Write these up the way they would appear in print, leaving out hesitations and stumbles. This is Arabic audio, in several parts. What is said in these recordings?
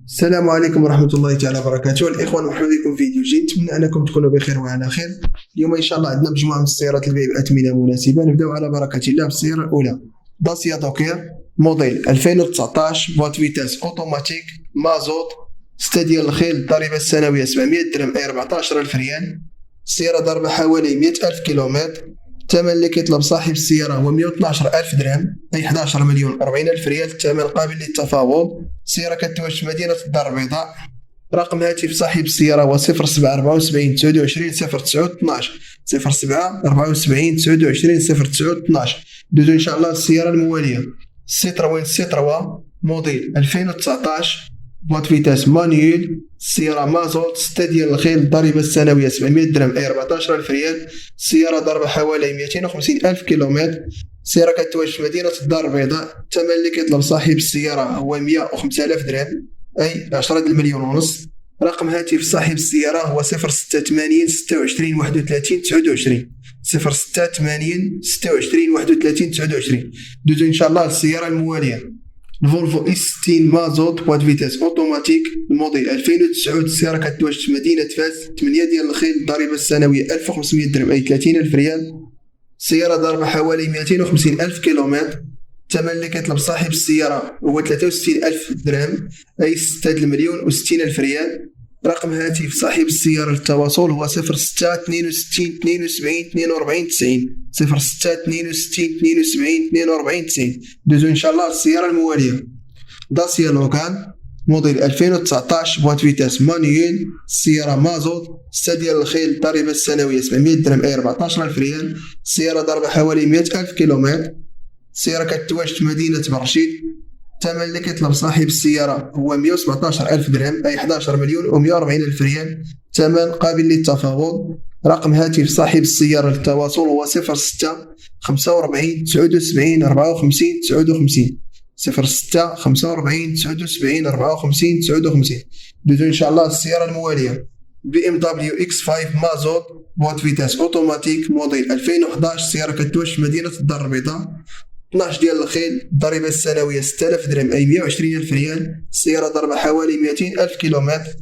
السلام عليكم ورحمة الله تعالى وبركاته. الإخوان مرحبا بكم في فيديو جديد، نتمنى أنكم تكونوا بخير وعلى خير. اليوم إن شاء الله عندنا مجموعة من السيارات للبيع بأثمنة مناسبة. نبدأ على بركة الله بالسيارة الأولى، داسيا دوكير موديل 2019 فوات فيتاس أوتوماتيك مازوت 6 ديال الخيل. الضريبة السنوية 700 درهم أي 14,000 ريال. السيارة ضربة حوالي 100,000 كيلومتر. الثمن اللي كيطلب صاحب السيارة هو 112,000 درهم أي 11 مليون 40,000 ريال. الثمن قابل للتفاوض. السيارة كتواجد في مدينة الدار البيضاء. رقم هاتف صاحب السيارة هو 0774 29 09 12 0774 29 09 12. ندوزو إن شاء الله للسيارة الموالية، سيتروين سيتروا موديل 2019 بوات فيتاس مانيول. السيارة مازوت 6 ديال الخيل. الضريبة السنوية 700 درهم أي 14,000 ريال. السيارة ضربة حوالي 250,000 كيلومتر. السيارة كتواجد في مدينة الدار البيضاء. الثمن اللي كيطلب صاحب السيارة هو 105,000 درهم أي 10 مليون ونص. رقم هاتف صاحب السيارة هو 0680 26 31 29 0680 26 31 29. دوزو إن شاء الله للسيارة الموالية، الفولفو اس 60 مازوت بوات فيتاس اوتوماتيك الموديل 2009. السيارة كتواجد في مدينة فاس 8 ديال الخيل. الضريبة السنوية 1500 درهم أي 30,000 ريال. السيارة ضربة حوالي 250,000 كيلومتر. الثمن اللي كيطلب صاحب السيارة هو 63,000 درهم أي 6 مليون و60,000 ريال. رقم هاتف صاحب السيارة للتواصل هو 06 62 72 42 90 06 62 72 42 90. دوزو إن شاء الله السيارة الموالية، داسيا لوغان موديل 2019 بوات فيتاس مانيول. السيارة مازوت 6 ديال الخيل. الضريبة السنوية 700 درهم أي 14,000 ريال. السيارة ضربة حوالي 100,000 كيلومتر. السيارة كتواجد في مدينة برشيد. الثمن اللي كيطلب صاحب السيارة هو 117,000 درهم أي 11 مليون و140,000 ريال. الثمن قابل للتفاوض. رقم هاتف صاحب السيارة للتواصل هو 06 45 79 54 59 06 45 79 54 59. دوزو إن شاء الله السيارة الموالية، بي ام دبليو اكس 5 مازوت بوات فيتاس اوتوماتيك موديل 2011. السيارة كتواجد في مدينة الدار البيضاء 12 ديال الخيل. الضريبة السنوية 6,000 درهم أي 120,000 ريال. السيارة ضربة حوالي 200,000 كيلومتر.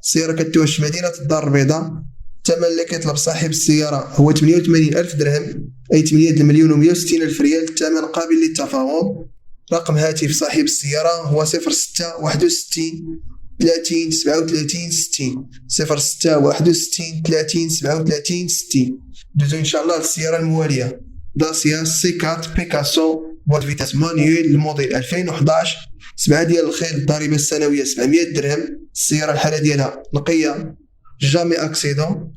السيارة كتواجد في مدينة الدار البيضاء. الثمن اللي كيطلب صاحب السيارة هو 88,000 درهم أي 8 مليون و160,000 ريال. الثمن قابل للتفاوض. رقم هاتف صاحب السيارة هو 06 61 30 37 60 06 61 30 37 60. دوزو إن شاء الله للسيارة الموالية، داسيا سي 4 بيكاسو بوات فيتاس مانيول الموديل 2011 7 ديال الخيل. الضريبة السنوية 700 درهم. السيارة الحالة ديالها نقية جامي اكسيدون.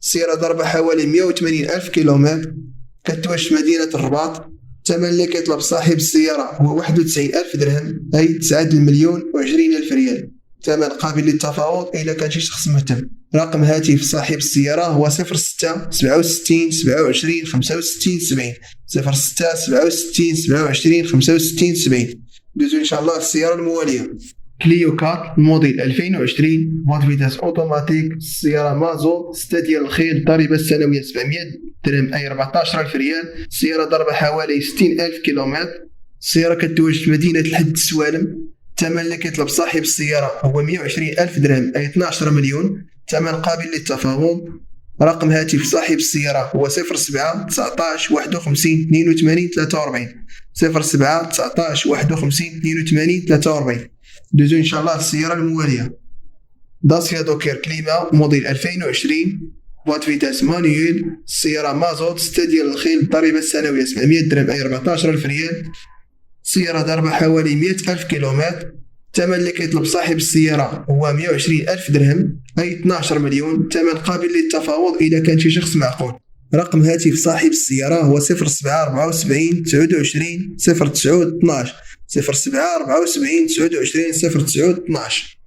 السيارة ضربة حوالي 180,000 كيلومتر. كتواجد في مدينة الرباط. الثمن اللي كيطلب صاحب السيارة هو 91,000 درهم أي 9 مليون و20,000 ريال. ثمن قابل للتفاوض إلا كان شي شخص مهتم. رقم هاتف صاحب السيارة هو 06 67 27 65 70 06 67 27 65 70. دوزو إن شاء الله السيارة الموالية، كليو 4 الموديل 2020 بوات فيتاس اوتوماتيك. السيارة مازوت 6 ديال الخيل. الضريبة السنوية 700 درهم أي 14,000 ريال. السيارة ضربة حوالي 60,000 كيلومتر. السيارة كتواجد في مدينة الحد السوالم. الثمن اللي كيطلب صاحب السيارة هو 120,000 درهم أي 12 مليون. ثمن قابل للتفاوض. رقم هاتف صاحب السيارة هو 07 19 51 82 43 07 19 51 82 43. دوزو إن شاء الله السيارة الموالية، داسيا دوكير كليما موديل 2020 بوات فيتاس مانيول. السيارة مازوت 6 ديال الخيل. الضريبة السنوية 700 درهم أي 14,000 ريال. السيارة ضربة حوالي 100,000 كيلومتر. الثمن اللي كيطلب صاحب السيارة هو 120,000 درهم أي 12 مليون. ثمن قابل للتفاوض إذا كان شي شخص معقول. رقم هاتف صاحب السيارة هو 07 74 29 09 12 07 74 29 09 12.